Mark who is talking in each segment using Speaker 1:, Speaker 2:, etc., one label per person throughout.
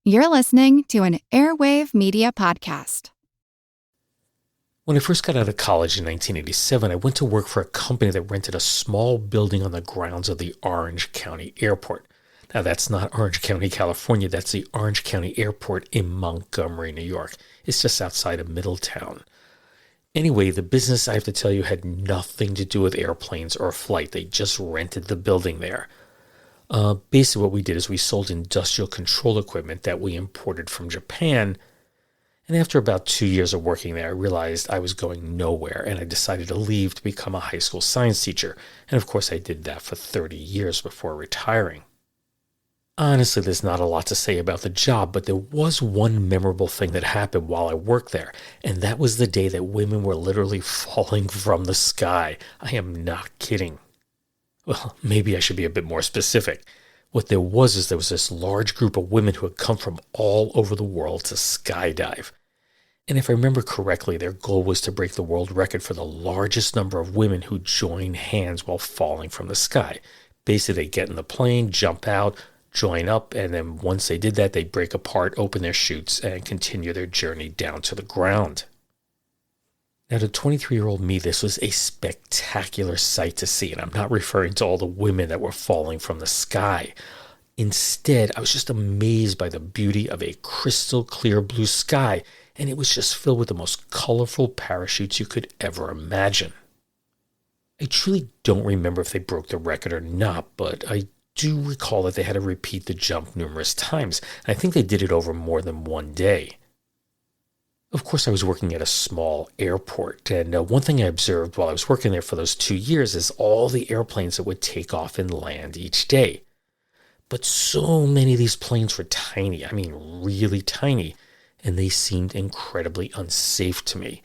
Speaker 1: You're listening to an Airwave Media Podcast.
Speaker 2: When I first got out of college in 1987, I went to work for a company that rented a small building on the grounds of the Orange County Airport. Now, that's not Orange County, California. That's the Orange County Airport in Montgomery, New York. It's just outside of Middletown. Anyway, the business, I have to tell you, had nothing to do with airplanes or flight. They just rented the building there. Basically, what we did is we sold industrial control equipment that we imported from Japan. And after about 2 years of working there, I realized I was going nowhere, and I decided to leave to become a high school science teacher. And of course, I did that for 30 years before retiring. Honestly, there's not a lot to say about the job, but there was one memorable thing that happened while I worked there, and that was the day that women were literally falling from the sky. I am not kidding. Well, maybe I should be a bit more specific. What there was this large group of women who had come from all over the world to skydive. And if I remember correctly, their goal was to break the world record for the largest number of women who join hands while falling from the sky. Basically, they get in the plane, jump out, join up, and then once they did that, they break apart, open their chutes, and continue their journey down to the ground. Now, to 23-year-old me, this was a spectacular sight to see, and I'm not referring to all the women that were falling from the sky. Instead, I was just amazed by the beauty of a crystal clear blue sky, and it was just filled with the most colorful parachutes you could ever imagine. I truly don't remember if they broke the record or not, but I do recall that they had to repeat the jump numerous times, and I think they did it over more than one day. Of course, I was working at a small airport, and one thing I observed while I was working there for those 2 years is all the airplanes that would take off and land each day. But so many of these planes were tiny, I mean really tiny, and they seemed incredibly unsafe to me.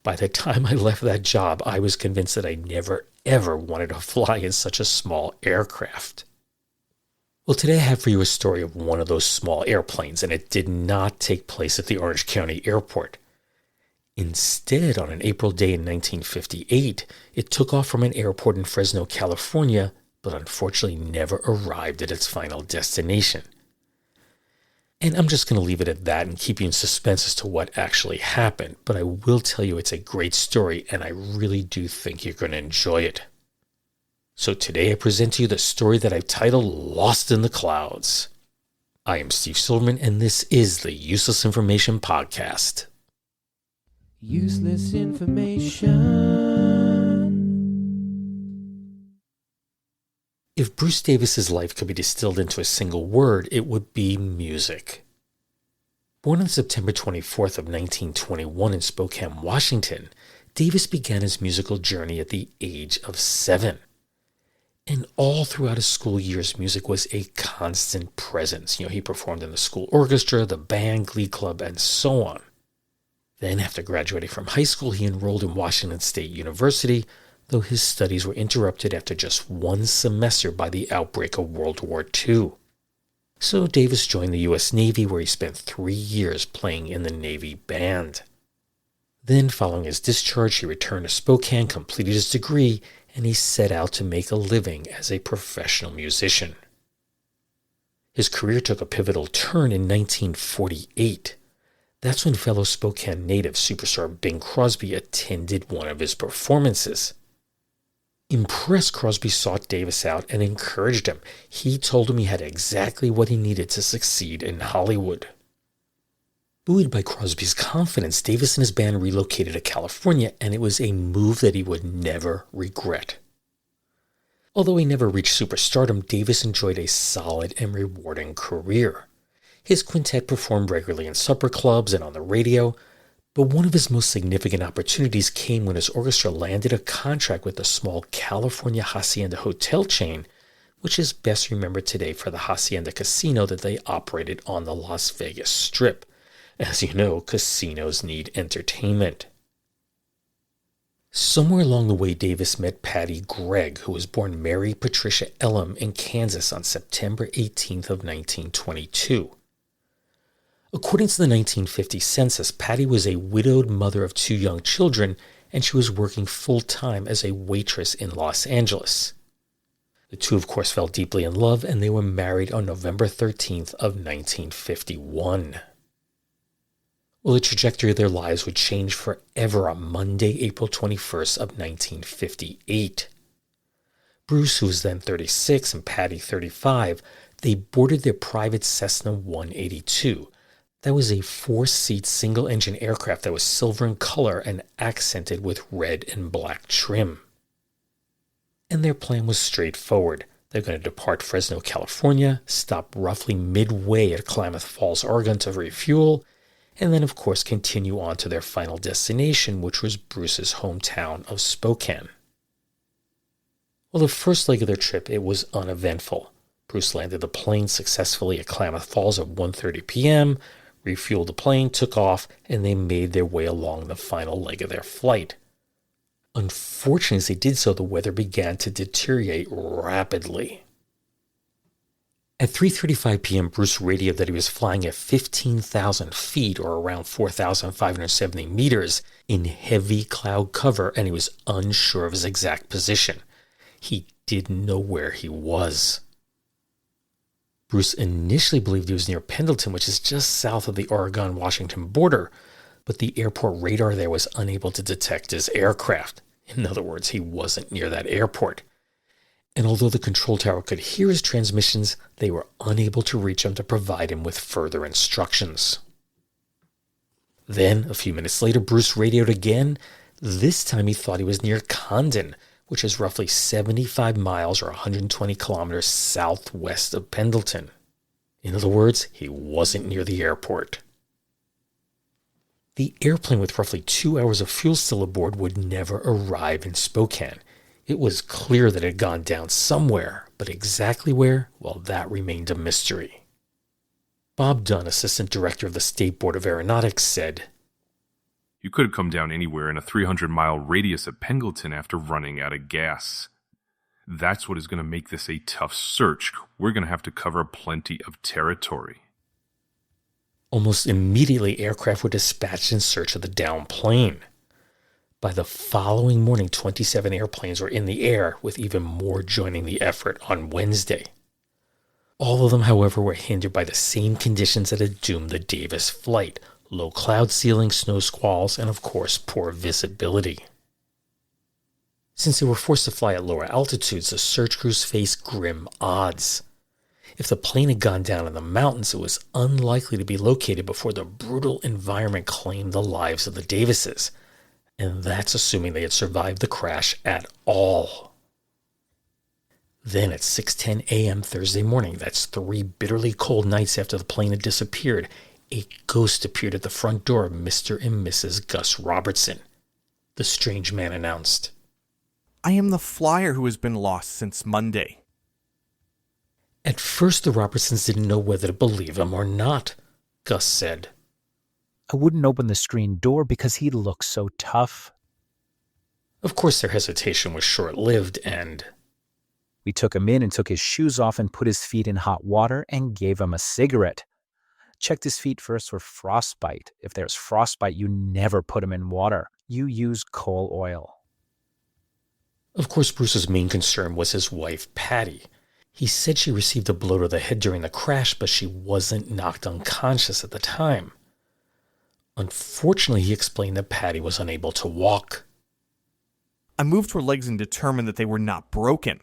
Speaker 2: By the time I left that job, I was convinced that I never ever wanted to fly in such a small aircraft. Well, today I have for you a story of one of those small airplanes, and it did not take place at the Orange County Airport. Instead, on an April day in 1958, it took off from an airport in Fresno, California, but unfortunately never arrived at its final destination. And I'm just going to leave it at that and keep you in suspense as to what actually happened, but I will tell you it's a great story, and I really do think you're going to enjoy it. So today I present to you the story that I've titled Lost in the Clouds. I am Steve Silverman, and this is the Useless Information Podcast.
Speaker 3: Useless information.
Speaker 2: If Bruce Davis's life could be distilled into a single word, it would be music. Born on September 24th of 1921 in Spokane, Washington, Davis began his musical journey at the age of 7. And all throughout his school years, music was a constant presence. He performed in the school orchestra, the band, glee club, and so on. Then, after graduating from high school, he enrolled in Washington State University, though his studies were interrupted after just one semester by the outbreak of World War II. So Davis joined the U.S. Navy, where he spent 3 years playing in the Navy band. Then, following his discharge, he returned to Spokane, completed his degree, and he set out to make a living as a professional musician. His career took a pivotal turn in 1948. That's when fellow Spokane native superstar Bing Crosby attended one of his performances. Impressed, Crosby sought Davis out and encouraged him. He told him he had exactly what he needed to succeed in Hollywood. Buoyed by Crosby's confidence, Davis and his band relocated to California, and it was a move that he would never regret. Although he never reached superstardom, Davis enjoyed a solid and rewarding career. His quintet performed regularly in supper clubs and on the radio, but one of his most significant opportunities came when his orchestra landed a contract with the small California Hacienda hotel chain, which is best remembered today for the Hacienda Casino that they operated on the Las Vegas Strip. As you know, casinos need entertainment. Somewhere along the way, Davis met Patty Gregg, who was born Mary Patricia Elam in Kansas on September 18th of 1922. According to the 1950 census, Patty was a widowed mother of 2 young children, and she was working full-time as a waitress in Los Angeles. The two, of course, fell deeply in love, and they were married on November 13th of 1951. Well, the trajectory of their lives would change forever on Monday, April 21st of 1958. Bruce, who was then 36, and Patty, 35, they boarded their private Cessna 182. That was a 4-seat single-engine aircraft that was silver in color and accented with red and black trim. And their plan was straightforward. They're going to depart Fresno, California, stop roughly midway at Klamath Falls, Oregon to refuel, and then, of course, continue on to their final destination, which was Bruce's hometown of Spokane. Well, the first leg of their trip, it was uneventful. Bruce landed the plane successfully at Klamath Falls at 1:30 p.m., refueled the plane, took off, and they made their way along the final leg of their flight. Unfortunately, as they did so, the weather began to deteriorate rapidly. At 3:35 p.m., Bruce radioed that he was flying at 15,000 feet, or around 4,570 meters, in heavy cloud cover, and he was unsure of his exact position. He didn't know where he was. Bruce initially believed he was near Pendleton, which is just south of the Oregon-Washington border, but the airport radar there was unable to detect his aircraft. In other words, he wasn't near that airport. And although the control tower could hear his transmissions, they were unable to reach him to provide him with further instructions. Then, a few minutes later, Bruce radioed again. This time he thought he was near Condon, which is roughly 75 miles or 120 kilometers southwest of Pendleton. In other words, he wasn't near the airport. The airplane, with roughly 2 hours of fuel still aboard, would never arrive in Spokane. It was clear that it had gone down somewhere, but exactly where, well, that remained a mystery. Bob Dunn, assistant director of the State Board of Aeronautics, said,
Speaker 3: "You could have come down anywhere in a 300-mile radius of Pendleton after running out of gas. That's what is going to make this a tough search. We're going to have to cover plenty of territory."
Speaker 2: Almost immediately, aircraft were dispatched in search of the downed plane. By the following morning, 27 airplanes were in the air, with even more joining the effort on Wednesday. All of them, however, were hindered by the same conditions that had doomed the Davis flight: low cloud ceiling, snow squalls, and of course, poor visibility. Since they were forced to fly at lower altitudes, the search crews faced grim odds. If the plane had gone down in the mountains, it was unlikely to be located before the brutal environment claimed the lives of the Davises. And that's assuming they had survived the crash at all. Then at 6:10 a.m. Thursday morning, that's 3 bitterly cold nights after the plane had disappeared, a ghost appeared at the front door of Mr. and Mrs. Gus Robertson. The strange man announced,
Speaker 4: "I am the flyer who has been lost since Monday."
Speaker 2: At first, the Robertsons didn't know whether to believe him or not. Gus said,
Speaker 5: "I wouldn't open the screen door because he looks so tough."
Speaker 2: Of course, their hesitation was short-lived, and
Speaker 5: We took him in and took his shoes off and put his feet in hot water and gave him a cigarette. Checked his feet first for frostbite. If there's frostbite, you never put him in water. You use coal oil.
Speaker 2: Of course, Bruce's main concern was his wife, Patty. He said she received a blow to the head during the crash, but she wasn't knocked unconscious at the time. Unfortunately, he explained that Patty was unable to walk.
Speaker 4: "I moved her legs and determined that they were not broken.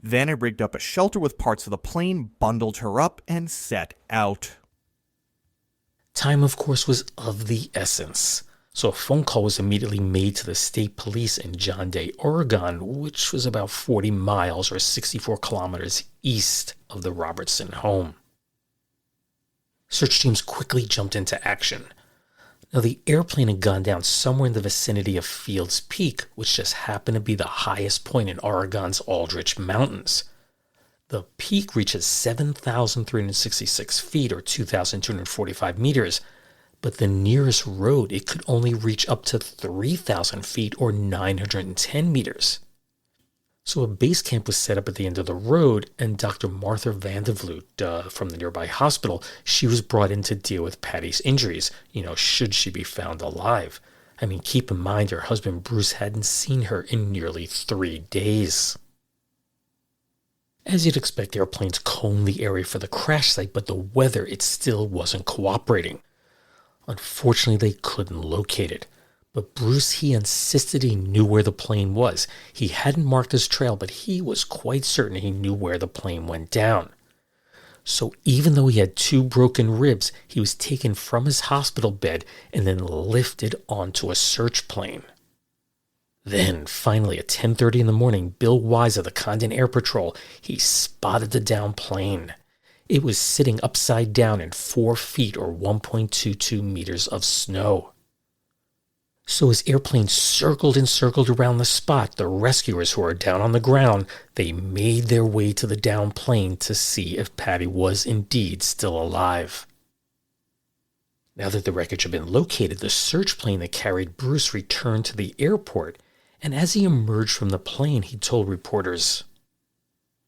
Speaker 4: Then I rigged up a shelter with parts of the plane, bundled her up, and set out."
Speaker 2: Time, of course, was of the essence, so a phone call was immediately made to the state police in John Day, Oregon, which was about 40 miles or 64 kilometers east of the Robertson home. Search teams quickly jumped into action. Now, the airplane had gone down somewhere in the vicinity of Fields Peak, which just happened to be the highest point in Oregon's Aldrich Mountains. The peak reaches 7,366 feet or 2,245 meters, but the nearest road, it could only reach up to 3,000 feet or 910 meters. So a base camp was set up at the end of the road, and Dr. Martha Vandevloot from the nearby hospital, she was brought in to deal with Patty's injuries, should she be found alive. I mean, keep in mind her husband Bruce hadn't seen her in nearly 3 days. As you'd expect, airplanes combed the area for the crash site, but the weather, it still wasn't cooperating. Unfortunately, they couldn't locate it. But Bruce, he insisted he knew where the plane was. He hadn't marked his trail, but he was quite certain he knew where the plane went down. So even though he had 2 broken ribs, he was taken from his hospital bed and then lifted onto a search plane. Then, finally, at 10:30 in the morning, Bill Wise of the Condon Air Patrol, he spotted the downed plane. It was sitting upside down in 4 feet or 1.22 meters of snow. So as airplanes circled and circled around the spot, the rescuers who were down on the ground, they made their way to the downed plane to see if Patty was indeed still alive. Now that the wreckage had been located, the search plane that carried Bruce returned to the airport, and as he emerged from the plane, he told reporters,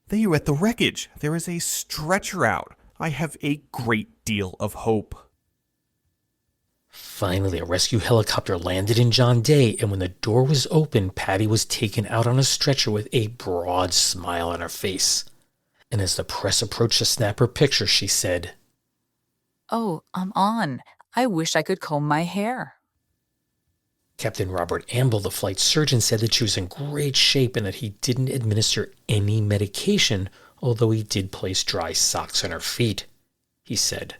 Speaker 4: "There you at the wreckage. There is a stretcher out. I have a great deal of hope."
Speaker 2: Finally, a rescue helicopter landed in John Day, and when the door was open, Patty was taken out on a stretcher with a broad smile on her face. And as the press approached to snap her picture, she said,
Speaker 6: "Oh, I'm on. I wish I could comb my hair."
Speaker 2: Captain Robert Amble, the flight surgeon, said that she was in great shape and that he didn't administer any medication, although he did place dry socks on her feet. He said,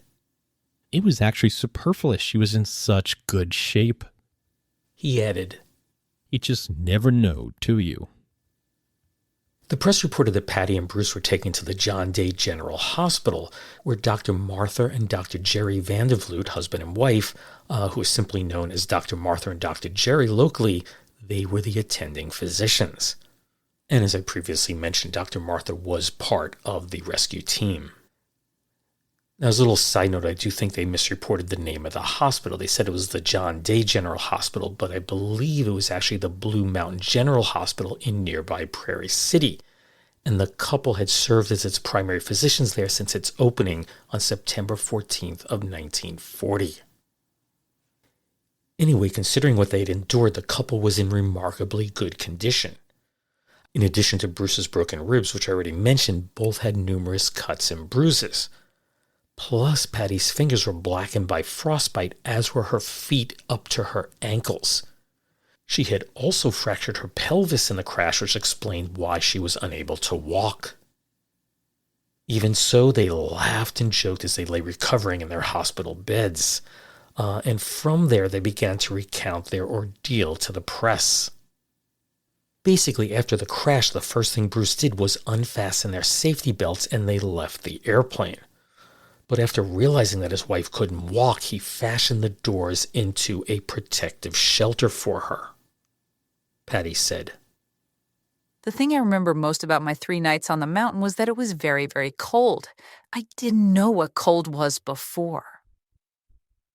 Speaker 7: "It was actually superfluous. She was in such good shape."
Speaker 2: He added,
Speaker 7: "You just never know, do you?"
Speaker 2: The press reported that Patty and Bruce were taken to the John Day General Hospital, where Dr. Martha and Dr. Jerry Vandervloot, husband and wife, who is simply known as Dr. Martha and Dr. Jerry locally, they were the attending physicians. And as I previously mentioned, Dr. Martha was part of the rescue team. Now, as a little side note, I do think they misreported the name of the hospital. They said it was the John Day General Hospital, but I believe it was actually the Blue Mountain General Hospital in nearby Prairie City. And the couple had served as its primary physicians there since its opening on September 14th of 1940. Anyway, considering what they had endured, the couple was in remarkably good condition. In addition to Bruce's broken ribs, which I already mentioned, both had numerous cuts and bruises. Plus, Patty's fingers were blackened by frostbite, as were her feet up to her ankles. She had also fractured her pelvis in the crash, which explained why she was unable to walk. Even so, they laughed and joked as they lay recovering in their hospital beds. And from there, they began to recount their ordeal to the press. Basically, after the crash, the first thing Bruce did was unfasten their safety belts, and they left the airplane. But after realizing that his wife couldn't walk, he fashioned the doors into a protective shelter for her. Patty said,
Speaker 6: "The thing I remember most about my 3 nights on the mountain was that it was very, very cold. I didn't know what cold was before.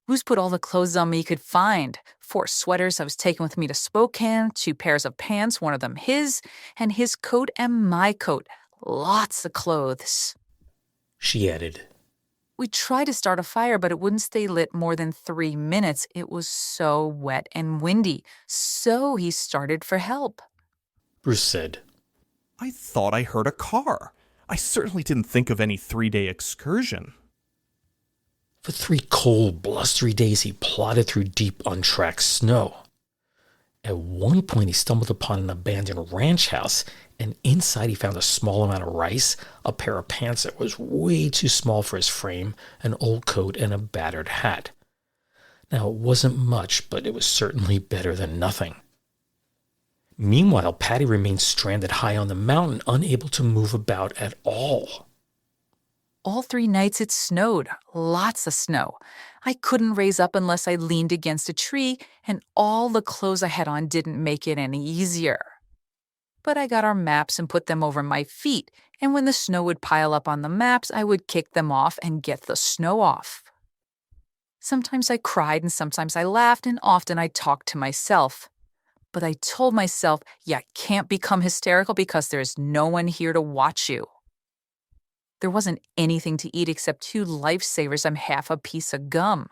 Speaker 6: Bruce put all the clothes on me he could find. 4 sweaters I was taking with me to Spokane, 2 pairs of pants, one of them his, and his coat and my coat. Lots of clothes."
Speaker 2: She added,
Speaker 6: "We tried to start a fire, but it wouldn't stay lit more than 3 minutes. It was so wet and windy. So he started for help."
Speaker 2: Bruce said,
Speaker 4: "I thought I heard a car. I certainly didn't think of any 3-day excursion."
Speaker 2: For 3 cold, blustery days, he plodded through deep, untracked snow. At one point, he stumbled upon an abandoned ranch house, and inside he found a small amount of rice, a pair of pants that was way too small for his frame, an old coat, and a battered hat. Now, it wasn't much, but it was certainly better than nothing. Meanwhile, Patty remained stranded high on the mountain, unable to move about at all.
Speaker 6: All 3 nights it snowed, lots of snow. I couldn't raise up unless I leaned against a tree, and all the clothes I had on didn't make it any easier. But I got our maps and put them over my feet, and when the snow would pile up on the maps, I would kick them off and get the snow off. Sometimes I cried and sometimes I laughed, and often I talked to myself. But I told myself, you can't become hysterical because there's no one here to watch you. There wasn't anything to eat except 2 lifesavers and half a piece of gum.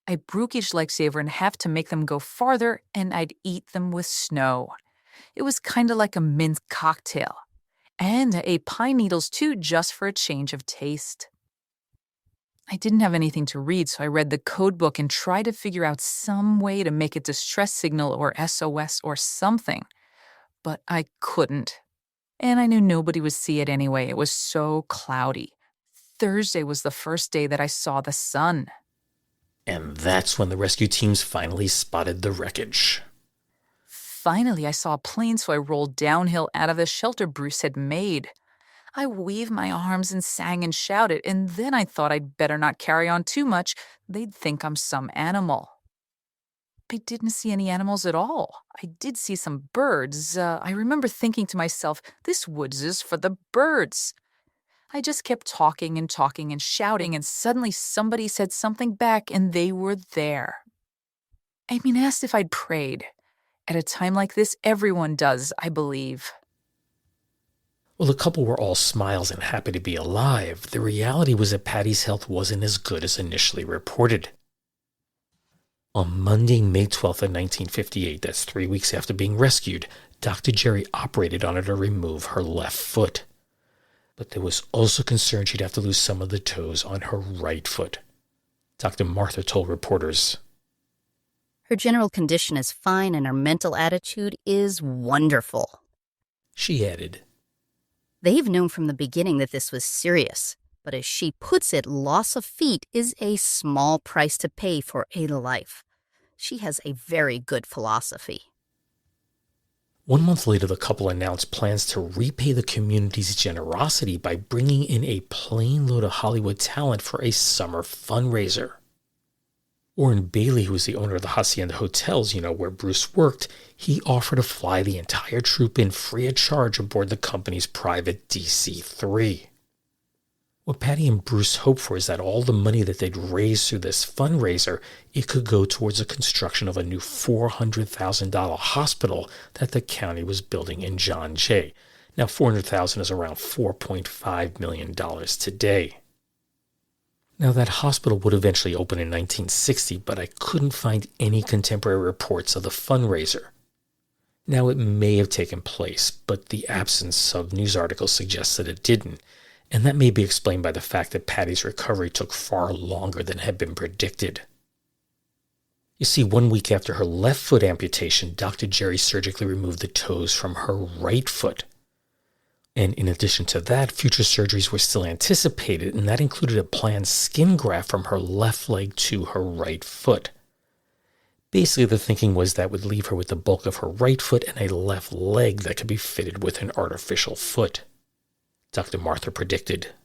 Speaker 6: I broke each lifesaver in half to make them go farther, and I'd eat them with snow. It was kind of like a mint cocktail. And I ate pine needles too, just for a change of taste. I didn't have anything to read, so I read the code book and tried to figure out some way to make a distress signal or SOS or something. But I couldn't. And I knew nobody would see it anyway. It was so cloudy. Thursday was the first day that I saw the sun.
Speaker 2: And that's when the rescue teams finally spotted the wreckage.
Speaker 6: Finally, I saw a plane, so I rolled downhill out of the shelter Bruce had made. I waved my arms and sang and shouted, and then I thought I'd better not carry on too much. They'd think I'm some animal. I didn't see any animals at all. I did see some birds. I remember thinking to myself, this woods is for the birds. I just kept talking and shouting, and suddenly somebody said something back, and they were there. I asked if I'd prayed. At a time like this, everyone does, I believe.
Speaker 2: Well, the couple were all smiles and happy to be alive. The reality was that Patty's health wasn't as good as initially reported. On Monday, May 12th of 1958, that's 3 weeks after being rescued, Dr. Jerry operated on her to remove her left foot. But there was also concern she'd have to lose some of the toes on her right foot. Dr. Martha told reporters,
Speaker 8: "Her general condition is fine and her mental attitude is wonderful."
Speaker 2: She added,
Speaker 8: "They've known from the beginning that this was serious, but as she puts it, loss of feet is a small price to pay for a life. She has a very good philosophy."
Speaker 2: 1 month later, the couple announced plans to repay the community's generosity by bringing in a plane load of Hollywood talent for a summer fundraiser. Orrin Bailey, who was the owner of the Hacienda Hotels, where Bruce worked, he offered to fly the entire troupe in free of charge aboard the company's private DC-3. What Patty and Bruce hoped for is that all the money that they'd raised through this fundraiser, it could go towards the construction of a new $400,000 hospital that the county was building in John Jay. Now, $400,000 is around $4.5 million today. Now, that hospital would eventually open in 1960, but I couldn't find any contemporary reports of the fundraiser. Now, it may have taken place, but the absence of news articles suggests that it didn't. And that may be explained by the fact that Patty's recovery took far longer than had been predicted. You see, 1 week after her left foot amputation, Dr. Jerry surgically removed the toes from her right foot. And in addition to that, future surgeries were still anticipated, and that included a planned skin graft from her left leg to her right foot. Basically, the thinking was that would leave her with the bulk of her right foot and a left leg that could be fitted with an artificial foot. Dr. Martha predicted,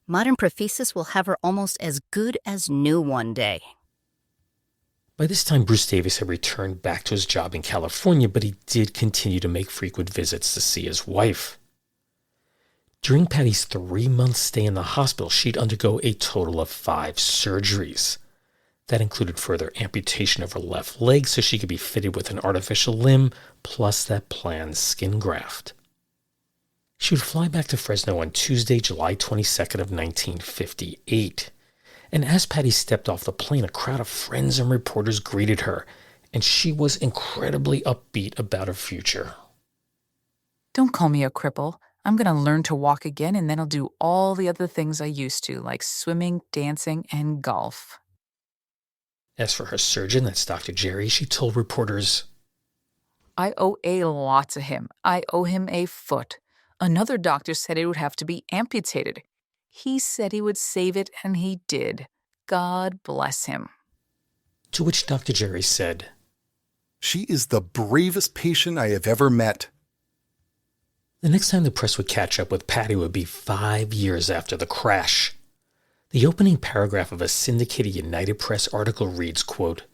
Speaker 8: "Modern prosthesis will have her almost as good as new one day."
Speaker 2: By this time, Bruce Davis had returned back to his job in California, but he did continue to make frequent visits to see his wife. During Patty's 3-month stay in the hospital, she'd undergo a total of 5 surgeries. That included further amputation of her left leg so she could be fitted with an artificial limb, plus that planned skin graft. She would fly back to Fresno on Tuesday, July 22nd of 1958. And as Patty stepped off the plane, a crowd of friends and reporters greeted her, and she was incredibly upbeat about her future.
Speaker 6: Don't call me a cripple. I'm going to learn to walk again, and then I'll do all the other things I used to, like swimming, dancing, and golf.
Speaker 2: As for her surgeon, that's Dr. Jerry, she told reporters,
Speaker 6: "I owe a lot to him. I owe him a foot. Another doctor said it would have to be amputated. He said he would save it, and he did. God bless him."
Speaker 2: To which Dr. Jerry said,
Speaker 9: "She is the bravest patient I have ever met."
Speaker 2: The next time the press would catch up with Patty would be 5 years after the crash. The opening paragraph of a syndicated United Press article reads, quote,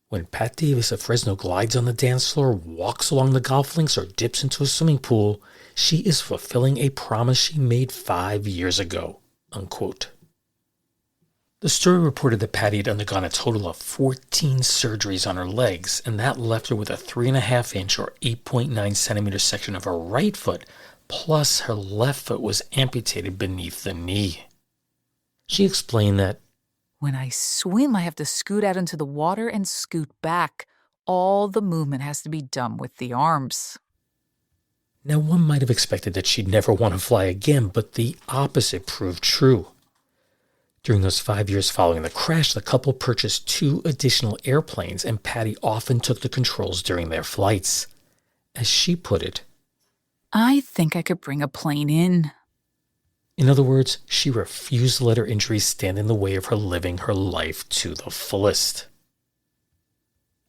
Speaker 2: "When Pat Davis of Fresno glides on the dance floor, walks along the golf links, or dips into a swimming pool, she is fulfilling a promise she made 5 years ago," unquote. The story reported that Patty had undergone a total of 14 surgeries on her legs, and that left her with a 3.5-inch or 8.9 centimeter section of her right foot, plus her left foot was amputated beneath the knee. She explained that,
Speaker 6: "When I swim, I have to scoot out into the water and scoot back. All the movement has to be done with the arms."
Speaker 2: Now, one might have expected that she'd never want to fly again, but the opposite proved true. During those 5 years following the crash, the couple purchased 2 additional airplanes, and Patty often took the controls during their flights. As she put it,
Speaker 6: I think I could bring a plane in.
Speaker 2: In other words, she refused to let her injuries stand in the way of her living her life to the fullest.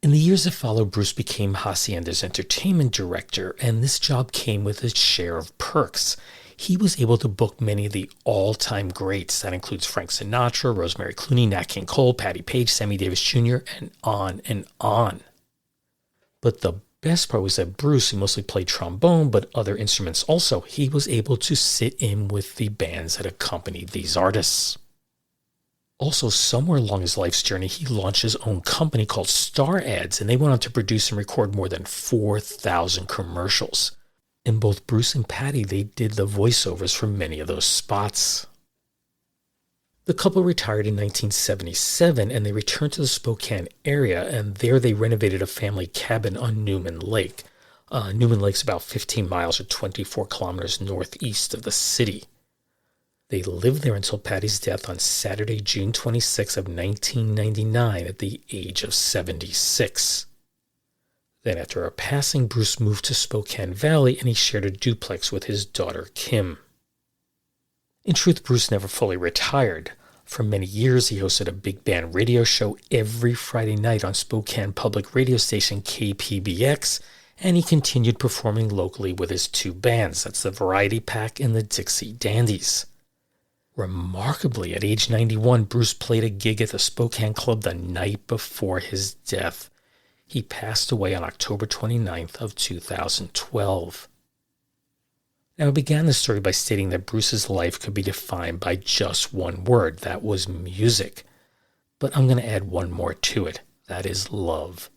Speaker 2: In the years that followed, Bruce became Hacienda's entertainment director, and this job came with its share of perks. He was able to book many of the all-time greats. That includes Frank Sinatra, Rosemary Clooney, Nat King Cole, Patti Page, Sammy Davis Jr., and on and on. But the best part was that Bruce, who mostly played trombone, but other instruments also, he was able to sit in with the bands that accompanied these artists. Also, somewhere along his life's journey, he launched his own company called Star Ads, and they went on to produce and record more than 4,000 commercials. And both Bruce and Patty, they did the voiceovers for many of those spots. The couple retired in 1977, and they returned to the Spokane area, and there they renovated a family cabin on Newman Lake. Newman Lake's about 15 miles or 24 kilometers northeast of the city. They lived there until Patty's death on Saturday, June 26 of 1999 at the age of 76. Then after her passing, Bruce moved to Spokane Valley, and he shared a duplex with his daughter, Kim. In truth, Bruce never fully retired. For many years, he hosted a big band radio show every Friday night on Spokane public radio station KPBX, and he continued performing locally with his 2 bands. That's the Variety Pack and the Dixie Dandies. Remarkably, at age 91, Bruce played a gig at the Spokane Club the night before his death. He passed away on October 29th of 2012. Now, I began the story by stating that Bruce's life could be defined by just one word. That was music. But I'm going to add one more to it. That is love.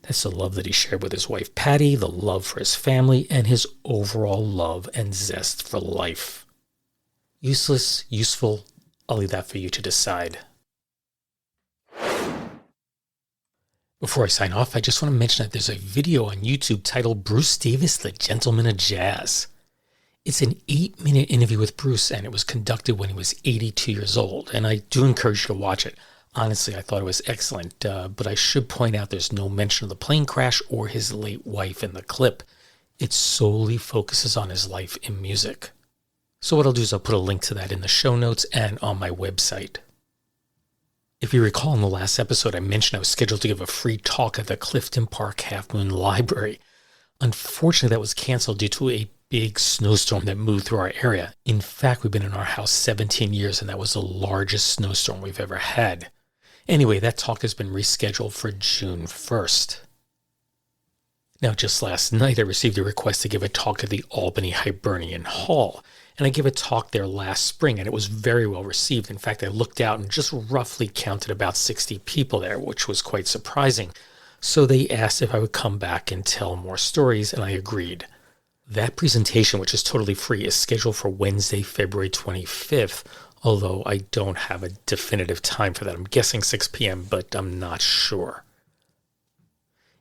Speaker 2: That's the love that he shared with his wife, Patty, the love for his family, and his overall love and zest for life. Useless, useful, I'll leave that for you to decide. Before I sign off, I just want to mention that there's a video on YouTube titled Bruce Davis, the Gentleman of Jazz. It's an 8-minute interview with Bruce, and it was conducted when he was 82 years old, and I do encourage you to watch it. Honestly, I thought it was excellent, but I should point out there's no mention of the plane crash or his late wife in the clip. It solely focuses on his life in music. So what I'll do is I'll put a link to that in the show notes and on my website. If you recall in the last episode, I mentioned I was scheduled to give a free talk at the Clifton Park Half Moon Library. Unfortunately, that was canceled due to a big snowstorm that moved through our area. In fact, we've been in our house 17 years, and that was the largest snowstorm we've ever had. Anyway, that talk has been rescheduled for June 1st. Now, just last night, I received a request to give a talk at the Albany Hibernian Hall. And I gave a talk there last spring, and it was very well received. In fact, I looked out and just roughly counted about 60 people there, which was quite surprising. So they asked if I would come back and tell more stories, and I agreed. That presentation, which is totally free, is scheduled for Wednesday, February 25th, although I don't have a definitive time for that. I'm guessing 6 p.m., but I'm not sure.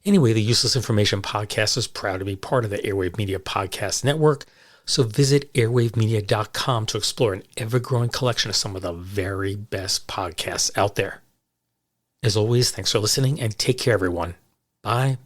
Speaker 2: Anyway, the Useless Information Podcast is proud to be part of the Airwave Media Podcast Network. So visit airwavemedia.com to explore an ever-growing collection of some of the very best podcasts out there. As always, thanks for listening, and take care, everyone. Bye.